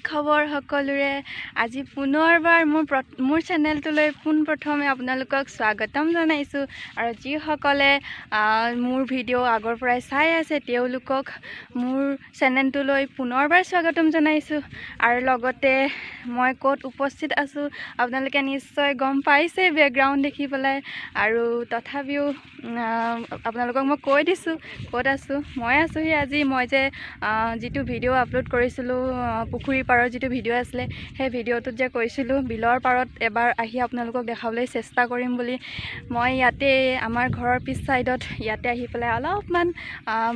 খবৰ সকলোৰে আজি পুনৰবাৰ মোৰ চেনেলটোলৈ পোনপ্ৰথমে আপোনালোকক স্বাগতম জনাইছোঁ আৰু যিসকলে মোৰ ভিডিঅ' আগৰ পৰাই চাই আছে তেওঁলোকক মোৰ চেনেলটোলৈ পুনৰবাৰ স্বাগতম জনাইছোঁ আৰু লগতে মই ক'ত উপস্থিত আছোঁ আপোনালোকে নিশ্চয় গম পাইছে বেকগ্ৰাউণ্ড দেখি পেলাই আৰু তথাপিও আপোনালোকক মই কৈ দিছোঁ ক'ত আছোঁ মই আছোঁহি আজি মই যে যিটো ভিডিঅ' আপলোড কৰিছিলোঁ পুখুৰীৰ পাৰৰ যিটো ভিডিঅ' আছিলে সেই ভিডিঅ'টোত যে কৈছিলোঁ বিলৰ পাৰত এবাৰ আহি আপোনালোকক দেখাবলৈ চেষ্টা কৰিম বুলি মই ইয়াতে আমাৰ ঘৰৰ পিছ চাইডত ইয়াতে আহি পেলাই অলপমান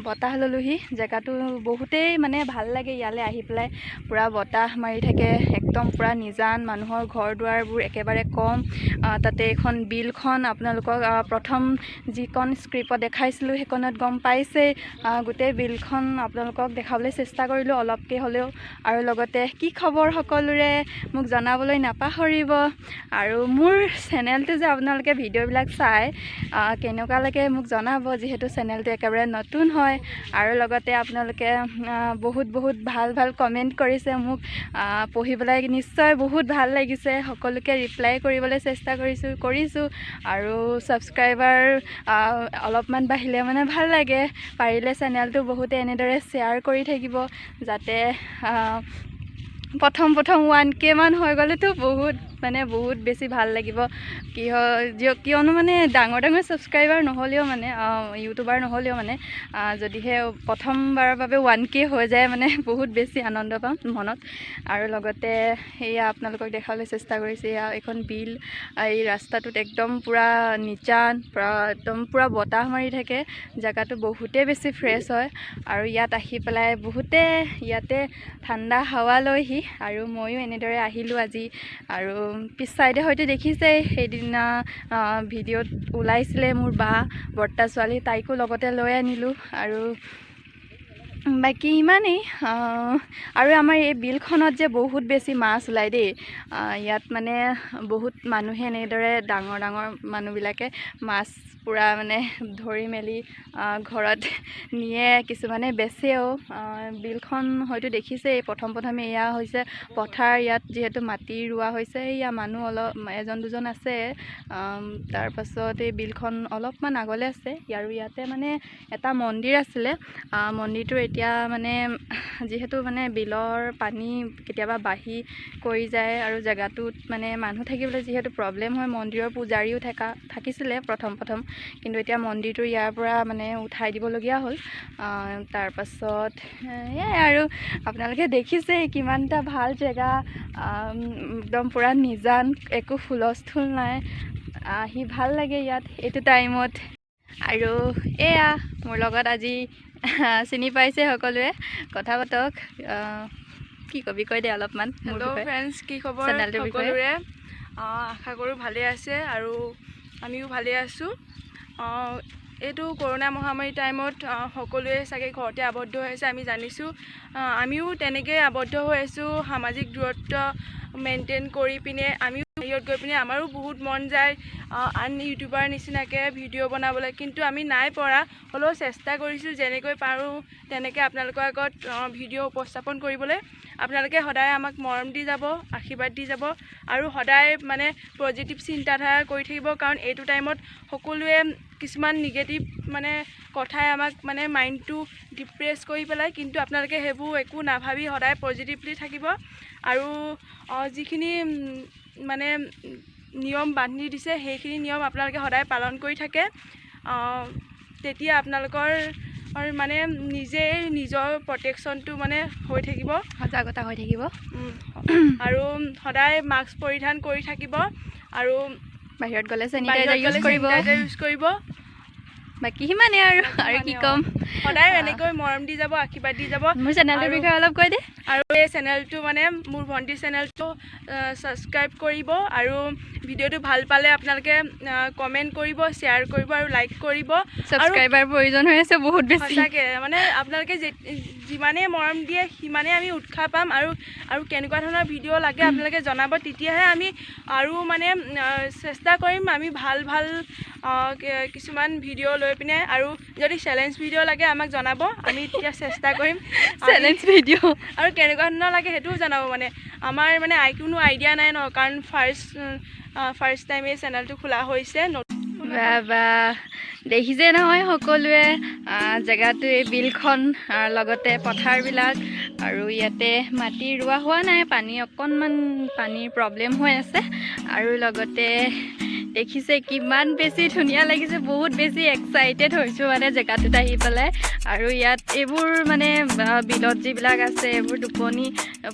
বতাহ ল'লোহি জেগাটো বহুতেই মানে ভাল লাগে ইয়ালৈ আহি পেলাই পূৰা বতাহ মাৰি থাকে একদম পূৰা নিজান মানুহৰ ঘৰ দুৱাৰবোৰ একেবাৰে কম তাতে এখন বিলখন আপোনালোকক প্ৰথম যিখন স্ক্ৰিপ্টত দেখাইছিলোঁ সেইখনত গম পাইছে গোটেই বিলখন আপোনালোকক দেখাবলৈ চেষ্টা কৰিলোঁ অলপকৈ হ'লেও আৰু লগতে কি খবৰ সকলোৰে মোক জনাবলৈ নাপাহৰিব আৰু মোৰ চেনেলটো যে আপোনালোকে ভিডিঅ'বিলাক চাই কেনেকুৱা লাগে মোক জনাব যিহেতু চেনেলটো একেবাৰে নতুন হয় আৰু লগতে আপোনালোকে বহুত ভাল কমেণ্ট কৰিছে মোক পঢ়ি পেলাই নিশ্চয় বহুত ভাল লাগিছে সকলোকে ৰিপ্লাই কৰিবলৈ চেষ্টা কৰিছোঁ আৰু ছাবস্ক্ৰাইবাৰ অলপমান বাঢ়িলে মানে ভাল লাগে পাৰিলে চেনেলটো বহুতে এনেদৰে শ্বেয়াৰ কৰি থাকিব যাতে প্ৰথম 1K মান হৈ গ'লেতো বহুত বেছি ভাল লাগিব কিয়নো মানে ডাঙৰ ছাবস্ক্ৰাইবাৰ নহ'লেও মানে ইউটিউবাৰ নহ'লেও মানে যদিহে প্ৰথমবাৰৰ বাবে 1K হৈ যায় মানে বহুত বেছি আনন্দ পাম মনত আৰু লগতে সেয়া আপোনালোকক দেখাবলৈ চেষ্টা কৰিছোঁ এয়া এখন বিল এই ৰাস্তাটোত একদম পূৰা নিজান একদম পূৰা বতাহ মাৰি থাকে জেগাটো বহুতেই বেছি ফ্ৰেছ হয় আৰু ইয়াত আহি পেলাই বহুতে ইয়াতে ঠাণ্ডা হাৱা লৈহি আৰু ময়ো এনেদৰে আহিলোঁ আজি আৰু পিছ চাইডে হয়তো দেখিছেই সেইদিনা ভিডিঅ'ত ওলাইছিলে মোৰ বা বৰ্তা ছোৱালী তাইকো লগতে লৈ আনিলোঁ আৰু বাকী ইমানেই আৰু আমাৰ এই বিলখনত যে বহুত বেছি মাছ ওলায় দেই ইয়াত মানে বহুত মানুহে এনেদৰে ডাঙৰ মানুহবিলাকে মাছ পূৰা মানে ধৰি মেলি ঘৰত নিয়ে কিছুমানে বেচেও বিলখন হয়তো দেখিছেই প্ৰথমে এয়া হৈছে পথাৰ ইয়াত যিহেতু মাটি ৰোৱা হৈছে এয়া মানুহ এজন দুজন আছে তাৰপাছত এই বিলখন অলপমান আগলৈ আছে আৰু ইয়াতে মানে এটা মন্দিৰ আছিলে মন্দিৰটো এতিয়া মানে যিহেতু মানে বিলৰ পানী কেতিয়াবা বাঢ়ি কৰি যায় আৰু জেগাটোত মানে মানুহ থাকিবলৈ যিহেতু প্ৰব্লেম হয় মন্দিৰৰ পূজাৰীও থাকিছিলে প্ৰথম কিন্তু এতিয়া মন্দিৰটো ইয়াৰ পৰা মানে উঠাই দিবলগীয়া হ'ল তাৰপাছত এয়াই আৰু আপোনালোকে দেখিছে কিমানটা ভাল জেগা একদম পূৰা নিজান একো হুলস্থুল নাই আহি ভাল লাগে ইয়াত এইটো টাইমত আৰু এয়া মোৰ লগত আজি চিনি পাইছে সকলোৱে কথা পাতক কি কবি কৈ দে অলপমান হেল্ল' ফ্ৰেণ্ডছ কি খবৰ সকলোৰে আশা কৰোঁ ভালে আছে আৰু আমিও ভালে আছোঁ এইটো কৰোণা মহামাৰী টাইমত সকলোৱে চাগে ঘৰতে আবদ্ধ হৈ আছে আমি জানিছোঁ আমিও তেনেকৈ আবদ্ধ হৈ আছোঁ সামাজিক দূৰত্ব মেইনটেইন কৰি পিনে আমিও বাহিৰত গৈ পিনে আমাৰো বহুত মন যায় আন ইউটিউবাৰ নিচিনাকৈ ভিডিঅ' বনাবলৈ কিন্তু আমি নাই পৰা হ'লেও চেষ্টা কৰিছোঁ যেনেকৈ পাৰোঁ তেনেকৈ আপোনালোকৰ আগত ভিডিঅ' উপস্থাপন কৰিবলৈ আপোনালোকে সদায় আমাক মৰম দি যাব আশীৰ্বাদ দি যাব আৰু সদায় মানে পজিটিভ চিন্তাধাৰা কৰি থাকিব কাৰণ এইটো টাইমত সকলোৱে কিছুমান নিগেটিভ মানে কথাই আমাক মানে মাইণ্ডটো ডিপ্ৰেছ কৰি পেলাই কিন্তু আপোনালোকে সেইবোৰ একো নাভাবি সদায় পজিটিভলি থাকিব আৰু যিখিনি মানে নিয়ম বান্ধি দিছে সেইখিনি নিয়ম আপোনালোকে সদায় পালন কৰি থাকে তেতিয়া আপোনালোকৰ মানে নিজেই নিজৰ প্ৰটেকশ্যনটো মানে হৈ থাকিব সজাগতা হৈ থাকিব আৰু সদায় মাস্ক পৰিধান কৰি থাকিব আৰু বাহিৰত গ'লে চেনিটাইজাৰ ইউজ কৰিব বাকী সিমানে আৰু কি ক'ম সদায় এনেকৈ মৰম দি যাব আশীৰ্বাদ দি যাব মোৰ চেনেলটোৰ বিষয়ে অলপ কৈ দে আৰু এই চেনেলটো মানে মোৰ ভণ্টিৰ চেনেলটো ছাবস্ক্ৰাইব কৰিব আৰু ভিডিঅ'টো ভাল পালে আপোনালোকে কমেণ্ট কৰিব শ্বেয়াৰ কৰিব আৰু লাইক কৰিব ছাবস্ক্ৰাইবাৰ প্ৰয়োজন হৈ আছে বহুত বেছি সঁচাকৈ মানে আপোনালোকে যিমানেই মৰম দিয়ে সিমানেই আমি উৎসাহ পাম আৰু কেনেকুৱা ধৰণৰ ভিডিঅ' লাগে আপোনালোকে জনাব তেতিয়াহে আমি আৰু মানে চেষ্টা কৰিম আমি ভাল কিছুমান ভিডিঅ' লৈ পিনে আৰু যদি চেলেঞ্জ ভিডিঅ' লাগে লাগে আমাক জনাব, আমি তেতিয়া চেষ্টা কৰিম চেলেঞ্জ ভিডিঅ' আৰু কেনেকুৱা ধৰণৰ লাগে সেইটোও জনাব। মানে আমাৰ মানে কোনো আইডিয়া নাই ন, কাৰণ ফাৰ্ষ্ট টাইম এই চেনেলটো খোলা হৈছে। বা দেখিছে নহয় সকলোৱে জেগাটো, এই বিলখন লগতে পথাৰবিলাক, আৰু ইয়াতে মাটি ৰোৱা হোৱা নাই, অকণমান পানীৰ প্ৰব্লেম হৈ আছে। আৰু লগতে দেখিছে কিমান বেছি ধুনীয়া লাগিছে, বহুত বেছি এক্সাইটেড হৈছোঁ মানে জেগাটোত আহি পেলাই। আৰু ইয়াত এইবোৰ মানে বিলত যিবিলাক আছে, এইবোৰ টোপনি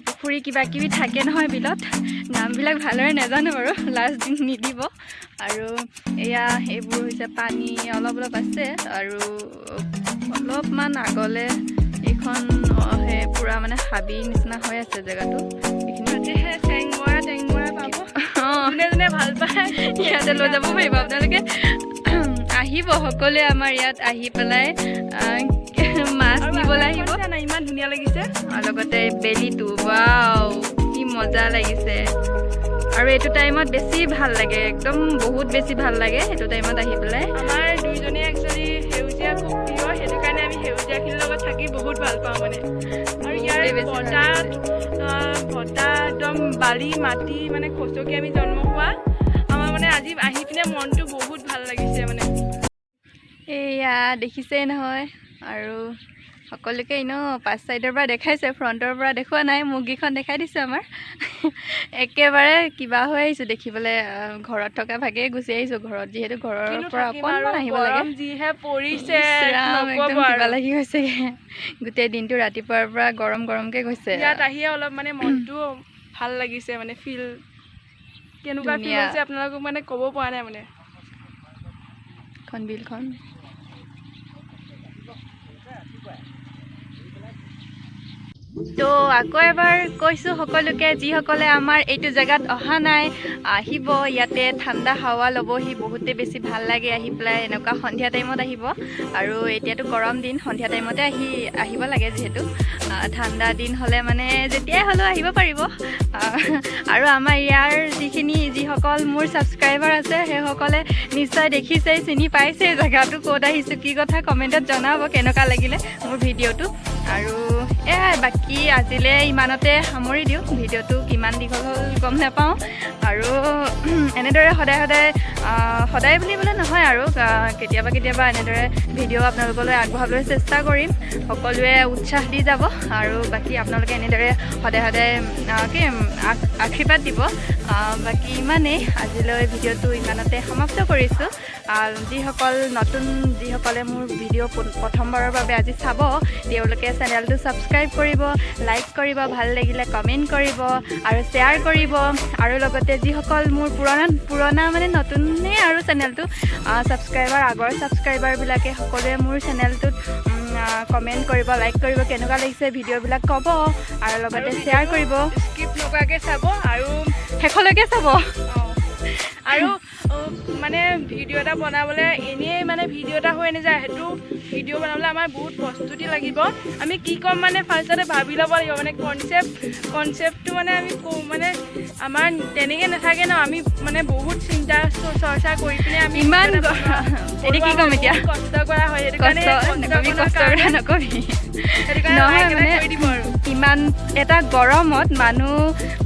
পুখুৰী কিবা কিবি থাকে নহয় বিলত, নামবিলাক ভালদৰে নাজানো বাৰু, লাষ্ট নিদিব। আৰু এয়া এইবোৰ হৈছে পানী অলপ অলপ আছে, আৰু অলপমান আগলৈ এইখন সেই পূৰা মানে হাবি নিচিনা হৈ আছে জেগাটো। এইখিনি টেংমৰা পাব, যোনে ভাল পায় ইয়াতে লৈ যাব পাৰিব আপোনালোকে। আহিব সকলোৱে আমাৰ ইয়াত আহি পেলাই মাছ নিবলৈ আহিব। ইমান ধুনীয়া লাগিছে, আৰু লগতে বেলিটো, ৱাও কি মজা লাগিছে। আৰু এইটো টাইমত বেছি ভাল লাগে, একদম বহুত বেছি ভাল লাগে এইটো টাইমত আহি পেলাই। আমাৰ দুইজনে একচুৱেলি সেউজীয়া খুব প্ৰিয়, সেইটো কাৰণে আমি সেউজীয়াখিনিৰ লগত থাকি বহুত ভাল পাওঁ মানে। আৰু ইয়াৰ বতাহ একদম বালি মাটি মানে খচকি আমি জন্ম হোৱা, আমাৰ মানে আজি আহি পিনে মনটো বহুত ভাল লাগিছে মানে। এয়া দেখিছেই নহয়, আৰু সকলোকে এনেও 5 চাইডৰ পৰা দেখাইছে, ফ্ৰণ্টৰ পৰা দেখুওৱা নাই, মুখকেইখন দেখাই দিছে আমাৰ। একেবাৰে কিবা হৈ আহিছোঁ দেখিবলৈ, ঘৰত থকা ভাগেই গুচি আহিছোঁ, ঘৰত যিহেতু ঘৰৰ পৰা অকণমান আহিব লাগে। যিহে পৰিছে একদম কিবা লাগি গৈছেগৈ, গোটেই দিনটো ৰাতিপুৱাৰ পৰা গৰমকৈ গৈছে। ইয়াত আহিয়ে অলপ মানে মনটো ভাল লাগিছে, মানে কেনেকুৱা ফিল হৈছে আপোনালোকক মানে ক'ব পৰা নাই মানে। বিলখন তো আকৌ এবাৰ কৈছোঁ সকলোকে, যিসকলে আমাৰ এইটো জেগাত অহা নাই, আহিব। ইয়াতে ঠাণ্ডা হাৱা ল'বহি, বহুতেই বেছি ভাল লাগে আহি পেলাই। এনেকুৱা সন্ধিয়া টাইমত আহিব, আৰু এতিয়াতো গৰম দিন, সন্ধিয়া টাইমতে আহিব লাগে, যিহেতু ঠাণ্ডা দিন হ'লে মানে যেতিয়াই হ'লেও আহিব পাৰিব। আৰু আমাৰ ইয়াৰ যিসকল মোৰ ছাবস্ক্ৰাইবাৰ আছে, সেইসকলে নিশ্চয় দেখিছেই, চিনি পাইছে জেগাটো ক'ত আহিছোঁ, কি কথা কমেণ্টত জনাব কেনেকুৱা লাগিলে মোৰ ভিডিঅ'টো। আৰু বাকী আজিলৈ ইমানতে সামৰি দিওঁ, ভিডিঅ'টো কিমান দীঘল হ'ল গম নাপাওঁ। আৰু এনেদৰে সদায় বুলিবলৈ নহয়, আৰু কেতিয়াবা এনেদৰে ভিডিঅ' আপোনালোকলৈ আগবঢ়াবলৈ চেষ্টা কৰিম, সকলোৱে উৎসাহ দি যাব। আৰু বাকী আপোনালোকে এনেদৰে সদায় আশীৰ্বাদ দিব। বাকী ইমানেই, আজিলৈ ভিডিঅ'টো ইমানতে সমাপ্ত কৰিছোঁ। যিসকলে মোৰ ভিডিঅ' প্ৰথমবাৰৰ বাবে আজি চাব, তেওঁলোকে চেনেলটো ছাবস্ক্ৰাইব কৰিব, লাইক কৰিব, ভাল লাগিলে কমেণ্ট কৰিব, আৰু শ্বেয়াৰ কৰিব। আৰু লগতে যিসকল মোৰ পুৰণা মানে নতুনেই আৰু চেনেলটো আগৰ ছাবস্ক্ৰাইবাৰবিলাকে সকলোৱে মোৰ চেনেলটোত কমেণ্ট কৰিব, লাইক কৰিব, কেনেকুৱা লাগিছে ভিডিঅ'বিলাক ক'ব, আৰু লগতে শ্বেয়াৰ কৰিব, স্কিপ নকৰাকৈ চাব, আৰু শেষলৈকে চাব। আৰু মানে ভিডিঅ' এটা বনাবলৈ এনেই মানে ভিডিঅ' এটা হৈ নাযায়, সেইটো ভিডিঅ' বনাবলৈ আমাৰ বহুত প্ৰস্তুতি লাগিব। আমি কি ক'ম মানে ফাৰ্ষ্টতে ভাবি ল'ব লাগিব, মানে কনচেপ্টটো মানে আমি মানে আমাৰ তেনেকৈ নাথাকে ন, আমি মানে বহুত চিন্তা চৰ্চা কৰি পিনে আমি ইমান এতিয়া কি ক'ম, এতিয়া কষ্ট কৰা হয়, সেইটো কাৰণে নহয় মানে ইমান এটা গৰমত মানুহ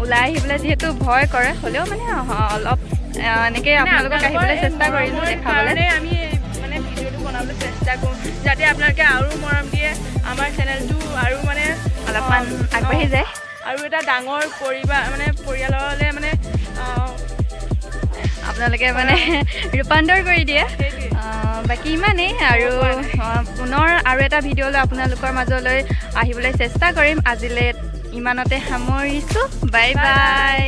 ওলাই আহিবলৈ যিহেতু ভয় কৰে, হ'লেও মানে অলপ এনেকৈ আপোনালোকক আহিবলৈ চেষ্টা কৰিলোঁ দেখাবলৈ। আমি মানে ভিডিঅ'টো বনাবলৈ চেষ্টা কৰোঁ, যাতে আপোনালোকে আৰু মৰম দিয়ে, আমাৰ চেনেলটো আৰু মানে অলপমান আগবাঢ়ি যায়, আৰু এটা ডাঙৰ পৰিয়াললৈ মানে আপোনালোকে মানে ৰূপান্তৰ কৰি দিয়ে। বাকী ইমানেই, আৰু পুনৰ আৰু এটা ভিডিঅ' লৈ আপোনালোকৰ মাজলৈ আহিবলৈ চেষ্টা কৰিম। আজিলৈ ইমানতে সামৰিছোঁ, বাই বাই।